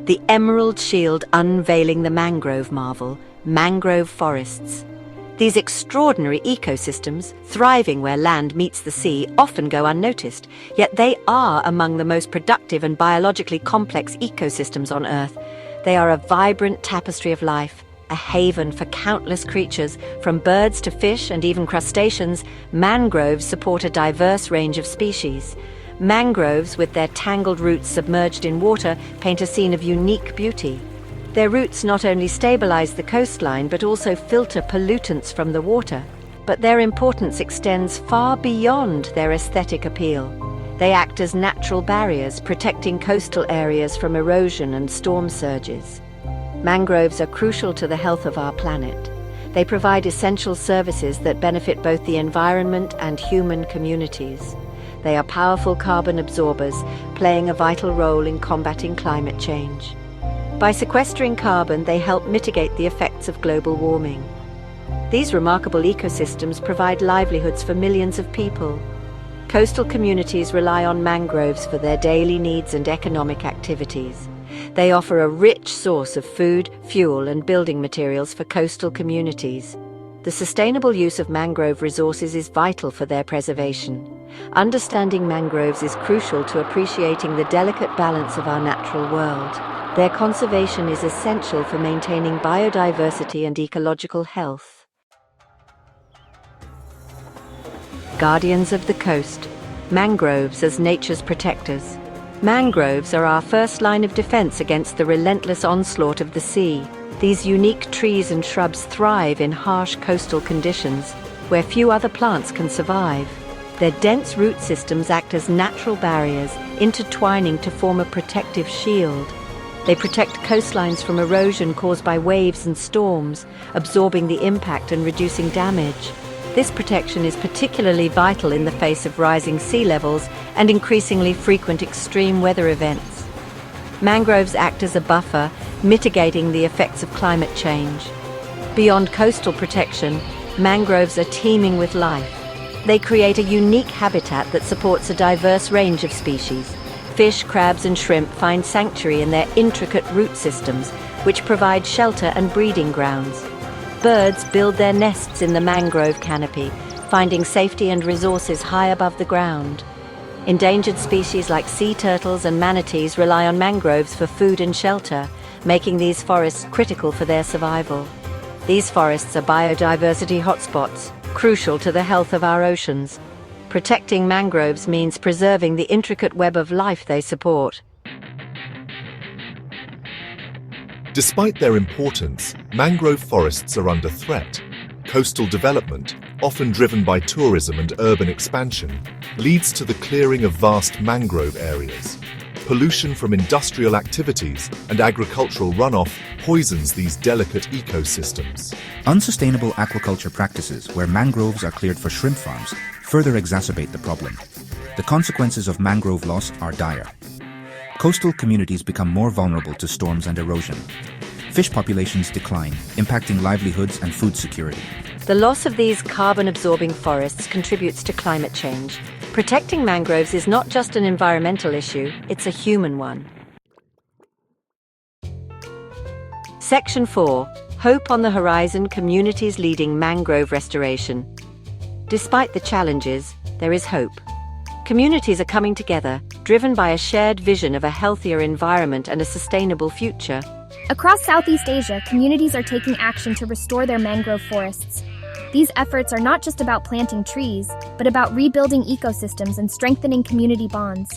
The emerald shield unveiling the mangrove marvel, mangrove forests. These extraordinary ecosystems, thriving where land meets the sea, often go unnoticed, yet they are among the most productive and biologically complex ecosystems on Earth. They are a vibrant tapestry of life, a haven for countless creatures, from birds to fish and even crustaceans. Mangroves support a diverse range of species. Mangroves, with their tangled roots submerged in water, paint a scene of unique beauty. Their roots not only stabilize the coastline but also filter pollutants from the water. But their importance extends far beyond their aesthetic appeal. They act as natural barriers, protecting coastal areas from erosion and storm surges. Mangroves are crucial to the health of our planet. They provide essential services that benefit both the environment and human communities. They are powerful carbon absorbers, playing a vital role in combating climate change. By sequestering carbon, they help mitigate the effects of global warming. These remarkable ecosystems provide livelihoods for millions of people. Coastal communities rely on mangroves for their daily needs and economic activities. They offer a rich source of food, fuel, and building materials for coastal communities. The sustainable use of mangrove resources is vital for their preservation. Understanding mangroves is crucial to appreciating the delicate balance of our natural world. Their conservation is essential for maintaining biodiversity and ecological health. Guardians of the coast. Mangroves as nature's protectors. Mangroves are our first line of defense against the relentless onslaught of the sea. These unique trees and shrubs thrive in harsh coastal conditions, where few other plants can survive. Their dense root systems act as natural barriers, intertwining to form a protective shield. They protect coastlines from erosion caused by waves and storms, absorbing the impact and reducing damage. This protection is particularly vital in the face of rising sea levels and increasingly frequent extreme weather events. Mangroves act as a buffer, mitigating the effects of climate change. Beyond coastal protection, mangroves are teeming with life. They create a unique habitat that supports a diverse range of species. Fish, crabs, and shrimp find sanctuary in their intricate root systems, which provide shelter and breeding grounds. Birds build their nests in the mangrove canopy, finding safety and resources high above the ground. Endangered species like sea turtles and manatees rely on mangroves for food and shelter, making these forests critical for their survival. These forests are biodiversity hotspots, crucial to the health of our oceans. Protecting mangroves means preserving the intricate web of life they support. Despite their importance, mangrove forests are under threat. Coastal development, often driven by tourism and urban expansion, leads to the clearing of vast mangrove areas. Pollution from industrial activities and agricultural runoff poisons these delicate ecosystems. Unsustainable aquaculture practices, where mangroves are cleared for shrimp farms, further exacerbate the problem. The consequences of mangrove loss are dire. Coastal communities become more vulnerable to storms and erosion. Fish populations decline, impacting livelihoods and food security. The loss of these carbon-absorbing forests contributes to climate change. Protecting mangroves is not just an environmental issue, it's a human one. Section 4. Hope on the Horizon, Communities Leading Mangrove Restoration. Despite the challenges, there is hope. Communities are coming together, driven by a shared vision of a healthier environment and a sustainable future. Across Southeast Asia, communities are taking action to restore their mangrove forests. These efforts are not just about planting trees, but about rebuilding ecosystems and strengthening community bonds.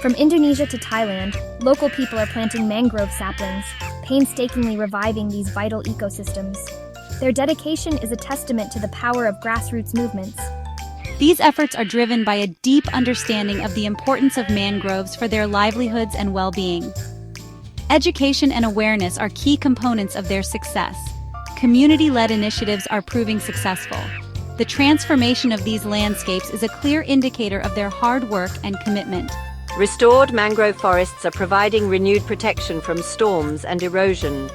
From Indonesia to Thailand, local people are planting mangrove saplings, painstakingly reviving these vital ecosystems. Their dedication is a testament to the power of grassroots movements. These efforts are driven by a deep understanding of the importance of mangroves for their livelihoods and well-being. Education and awareness are key components of their success. Community-led initiatives are proving successful. The transformation of these landscapes is a clear indicator of their hard work and commitment. Restored mangrove forests are providing renewed protection from storms and erosion.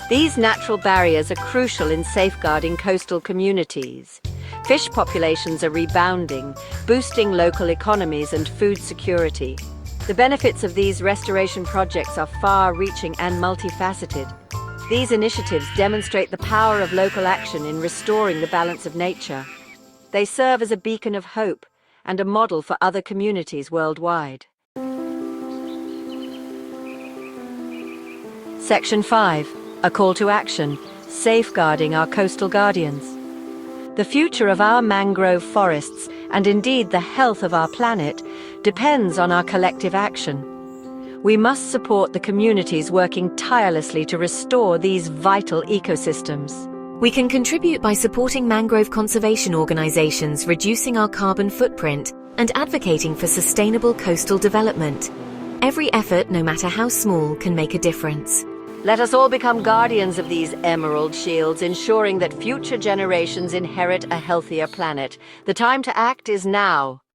These natural barriers are crucial in safeguarding coastal communities. Fish populations are rebounding, boosting local economies and food security. The benefits of these restoration projects are far-reaching and multifaceted. These initiatives demonstrate the power of local action in restoring the balance of nature. They serve as a beacon of hope and a model for other communities worldwide. Section 5. A call to action, safeguarding our coastal guardians. The future of our mangrove forests, and indeed the health of our planet, depends on our collective action. We must support the communities working tirelessly to restore these vital ecosystems. We can contribute by supporting mangrove conservation organizations, reducing our carbon footprint, and advocating for sustainable coastal development. Every effort, no matter how small, can make a difference. Let us all become guardians of these emerald shields, ensuring that future generations inherit a healthier planet. The time to act is now.